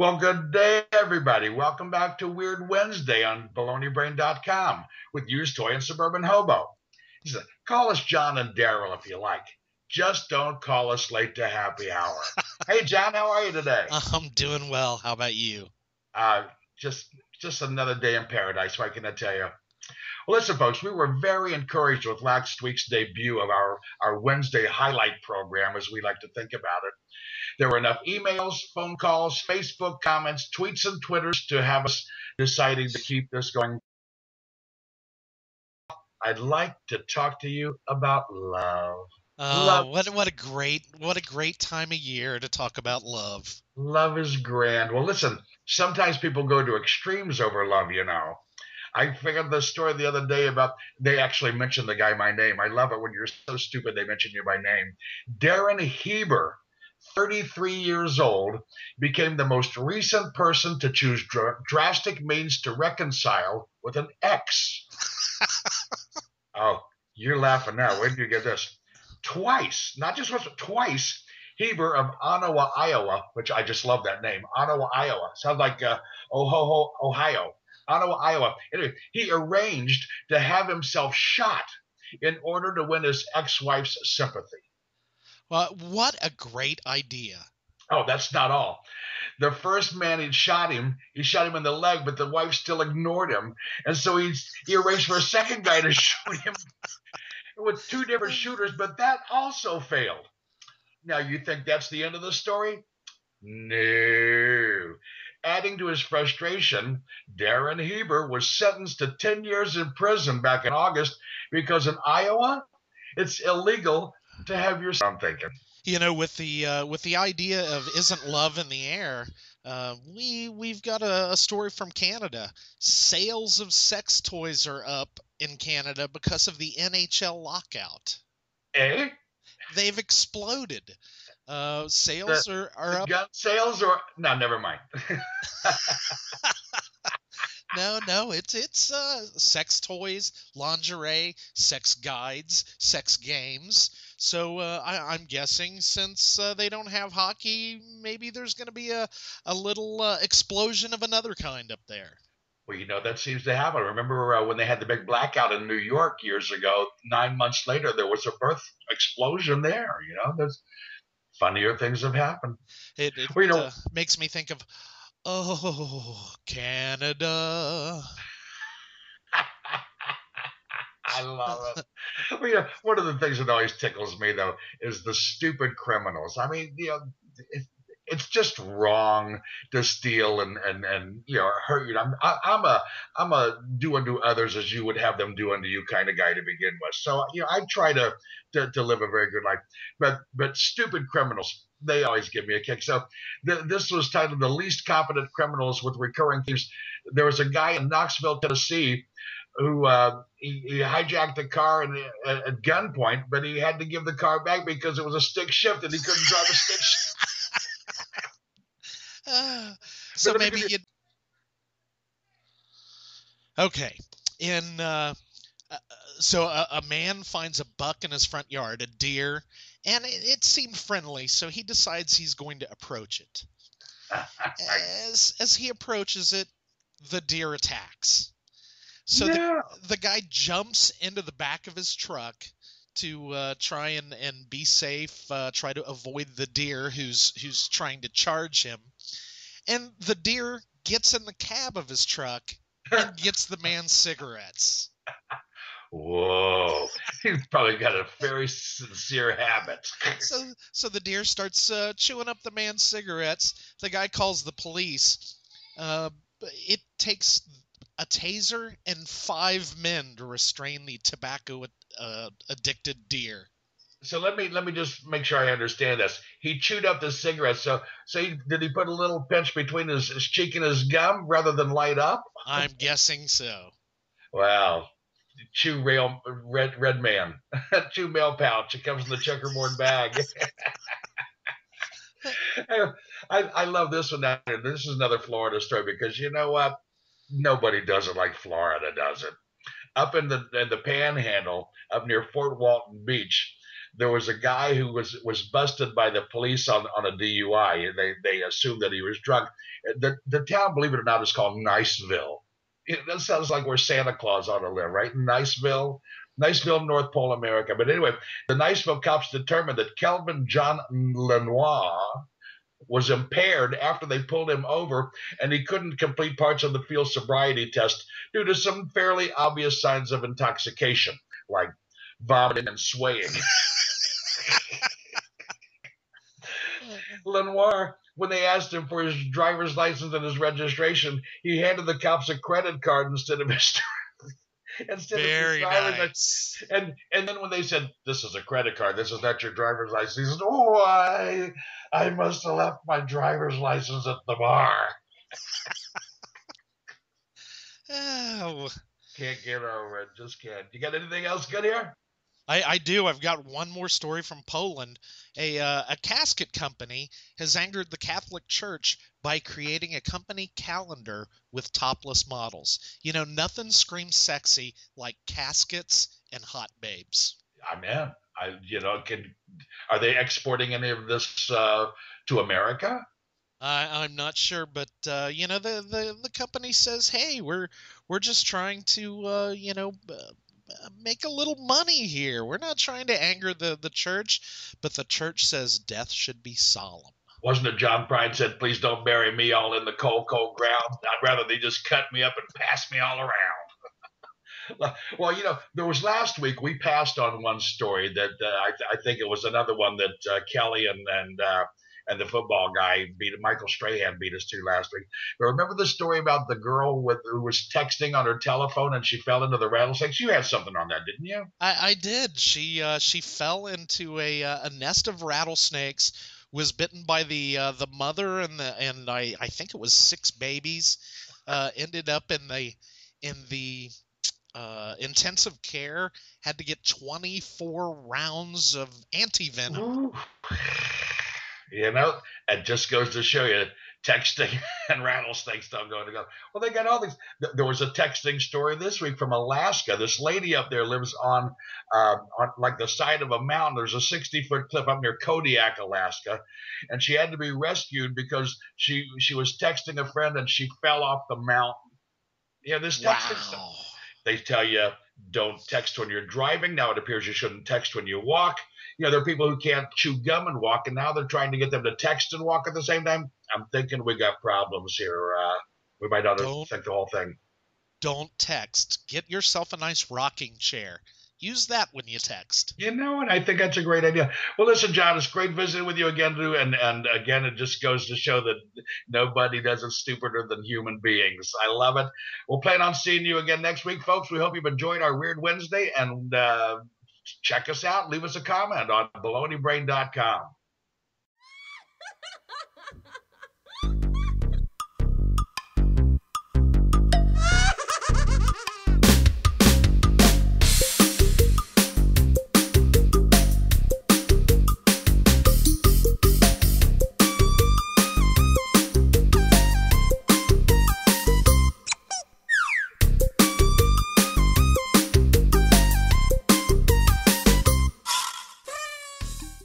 Well, good day, everybody. Welcome back to Weird Wednesday on baloneybrain.com with Used Toy and Suburban Hobo. Call us John and Darrell if you like. Just don't call us late to happy hour. Hey, John, how are you today? I'm doing well. How about you? Uh, just just another day in paradise, what can I tell you? Well, listen, folks, we were very encouraged with last week's debut of our Wednesday highlight program, as we like to think about it. There were enough emails, phone calls, Facebook comments, tweets, and Twitters to have us deciding to keep this going. I'd like to talk to you about love. Love, Oh, what a great time of year to talk about love. love is grand. Well, listen, sometimes people go to extremes over love. I figured the story the other day about they actually mentioned the guy by name. I love it when you're so stupid they mention you by name. Darren Heber, 33 years old, became the most recent person to choose drastic means to reconcile with an ex. Oh, you're laughing now. Where did you get this? Twice, not just once, but twice. Heber of Ottawa, Iowa, which I just love that name. Ottawa, Iowa. Sounds like Ohio. Ottawa, Iowa. Anyway, he arranged to have himself shot in order to win his ex wife's sympathy. Well, what a great idea. Oh, that's not all. The first man he shot him in the leg, but the wife still ignored him. And so he arranged for a second guy to shoot him with two different shooters, but that also failed. Now, you think that's the end of the story? No. Adding to his frustration, Darren Heber was sentenced to 10 years in prison back in August because in Iowa, it's illegal to have your son thinking. With the idea of isn't love in the air, we've got a story from Canada. Sales of sex toys are up in Canada because of the NHL lockout. Eh? They've exploded. The, Sales are the up. gun sales or no, never mind. No, it's sex toys, lingerie, sex guides, sex games. So I'm guessing since they don't have hockey, maybe there's going to be a little explosion of another kind up there. Well, that seems to happen. Remember when they had the big blackout in New York years ago? 9 months later, there was a birth explosion there. There's funnier things have happened. It Well, makes me think of, oh, Canada. I love it. Well, one of the things that always tickles me though is the stupid criminals. I mean, it, it's just wrong to steal and hurt you. I'm a do unto others as you would have them do unto you kind of guy to begin with. So I try to live a very good life, but stupid criminals. They always give me a kick. So this was titled "The Least Competent Criminals with Recurring Themes." There was a guy in Knoxville, Tennessee, who he hijacked the car at gunpoint, but he had to give the car back because it was a stick shift and he couldn't drive a stick shift. Uh, But so let me maybe give you. you okay. In uh, so a man finds a buck in his front yard, a deer, and it seemed friendly, so he decides he's going to approach it. As he approaches it, the deer attacks. So No. the guy jumps into the back of his truck to try and be safe, try to avoid the deer who's trying to charge him. And the deer gets in the cab of his truck and gets the man cigarettes. Whoa. He's probably got a very sincere habit. So the deer starts chewing up the man's cigarettes. The guy calls the police. It takes a taser and 5 men to restrain the tobacco addicted deer. So let me just make sure I understand this. He chewed up the cigarette. So did he put a little pinch between his cheek and his gum rather than light up? I'm guessing so. Wow. Chew rail red man. Chew mail pouch. It comes in the checkerboard bag. I love this one. Now. This is another Florida story because you know what? Nobody does it like Florida does it. Up in the Panhandle, up near Fort Walton Beach, there was a guy who was busted by the police on a DUI. They assumed that he was drunk. The town, believe it or not, is called Niceville. That sounds like where Santa Claus ought to live, right? Niceville, North Pole, America. But anyway, the Niceville cops determined that Kelvin John Lenoir was impaired after they pulled him over, and he couldn't complete parts of the field sobriety test due to some fairly obvious signs of intoxication, like vomiting and swaying. Lenoir, when they asked him for his driver's license and his registration, he handed the cops a credit card instead of his Very driver's license. nice. And then when they said, "This is a credit card, this is not your driver's license," he said, "Oh, I must have left my driver's license at the bar." Oh, Can't get over it. Just can't. You got anything else good here? I do. I've got one more story from Poland. A casket company has angered the Catholic Church by creating a company calendar with topless models. You know, nothing screams sexy like caskets and hot babes. I'm in. Are they exporting any of this to America? I'm not sure, but you know, the company says, "Hey, we're just trying to make a little money here. We're not trying to anger the church, but the church says death should be solemn." Wasn't it John Prine said, "Please don't bury me all in the cold, cold ground. I'd rather they just cut me up and pass me all around." Well, there was last week we passed on one story that I think it was another one that Kelly and the football guy Michael Strahan beat us to last week. But remember the story about the girl who was texting on her telephone and she fell into the rattlesnakes? You had something on that, didn't you? I did. She fell into a nest of rattlesnakes, was bitten by the mother and I think it was six babies. Ended up in the intensive care. Had to get 24 rounds of anti-venom. Ooh. You know, it just goes to show you texting and rattlesnakes don't go together. Well, they got all these. There was a texting story this week from Alaska. This lady up there lives on like the side of a mountain. There's a 60-foot cliff up near Kodiak, Alaska, and she had to be rescued because she was texting a friend and she fell off the mountain. This texting stuff. Wow. They tell you don't text when you're driving. Now it appears you shouldn't text when you walk. There are people who can't chew gum and walk, and now they're trying to get them to text and walk at the same time. I'm thinking we got problems here. We might ought to Don't think the whole thing. don't text. Get yourself a nice rocking chair. Use that when you text. And I think that's a great idea. Well, listen, John, it's great visiting with you again, too. And again, it just goes to show that nobody does it stupider than human beings. I love it. We'll plan on seeing you again next week, folks. We hope you've enjoyed our Weird Wednesday, and check us out. Leave us a comment on baloneybrain.com.